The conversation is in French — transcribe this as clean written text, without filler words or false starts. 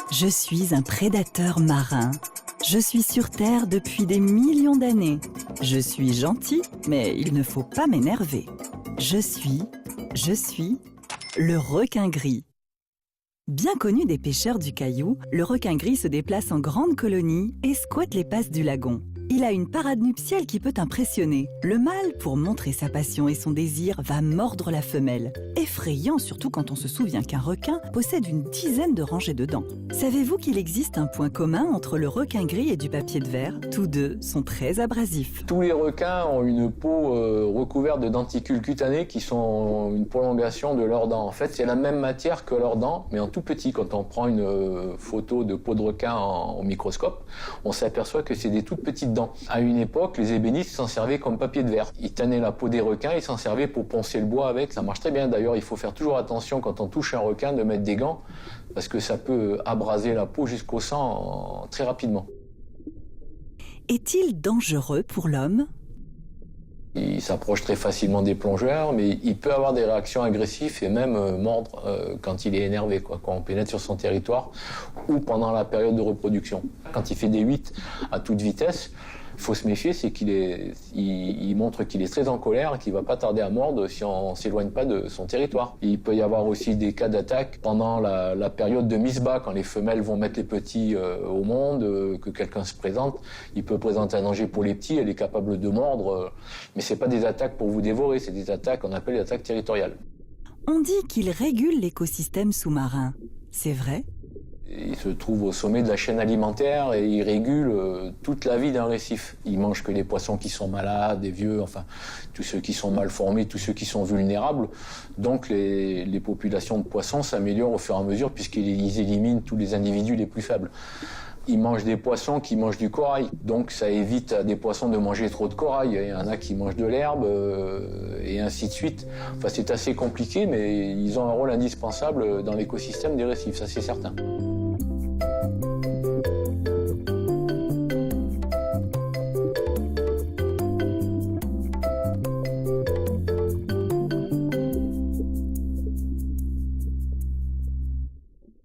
Je suis un prédateur marin. Je suis sur Terre depuis des millions d'années. Je suis gentil, mais il ne faut pas m'énerver. Je suis le requin gris. Bien connu des pêcheurs du Caillou, le requin gris se déplace en grande colonie et squatte les passes du lagon. Il a une parade nuptiale qui peut impressionner. Le mâle, pour montrer sa passion et son désir, va mordre la femelle. Effrayant, surtout quand on se souvient qu'un requin possède une dizaine de rangées de dents. Savez-vous qu'il existe un point commun entre le requin gris et du papier de verre? Tous deux sont très abrasifs. Tous les requins ont une peau recouverte de denticules cutanés qui sont une prolongation de leurs dents. En fait, c'est la même matière que leurs dents, mais en tout petit. Quand on prend une photo de peau de requin au microscope, on s'aperçoit que c'est des toutes petites dents. À une époque, les ébénistes s'en servaient comme papier de verre. Ils tenaient la peau des requins, ils s'en servaient pour poncer le bois avec. Ça marche très bien. D'ailleurs, il faut faire toujours attention quand on touche un requin de mettre des gants parce que ça peut abraser la peau jusqu'au sang très rapidement. Est-il dangereux pour l'homme? Il s'approche très facilement des plongeurs, mais il peut avoir des réactions agressives et même mordre quand il est énervé, quand on pénètre sur son territoire ou pendant la période de reproduction. Quand il fait des 8 à toute vitesse, il faut se méfier, c'est il montre qu'il est très en colère et qu'il ne va pas tarder à mordre si on ne s'éloigne pas de son territoire. Il peut y avoir aussi des cas d'attaque pendant la période de mise bas, quand les femelles vont mettre les petits au monde, que quelqu'un se présente. Il peut présenter un danger pour les petits, elle est capable de mordre, mais ce n'est pas des attaques pour vous dévorer, c'est des attaques qu'on appelle des attaques territoriales. On dit qu'il régule l'écosystème sous-marin. C'est vrai? Il se trouve au sommet de la chaîne alimentaire et il régule toute la vie d'un récif. Il mange que les poissons qui sont malades, des vieux, enfin tous ceux qui sont mal formés, tous ceux qui sont vulnérables. Donc les populations de poissons s'améliorent au fur et à mesure puisqu'ils éliminent tous les individus les plus faibles. Ils mangent des poissons qui mangent du corail, donc ça évite à des poissons de manger trop de corail. Il y en a qui mangent de l'herbe et ainsi de suite. Enfin, c'est assez compliqué, mais ils ont un rôle indispensable dans l'écosystème des récifs, ça c'est certain.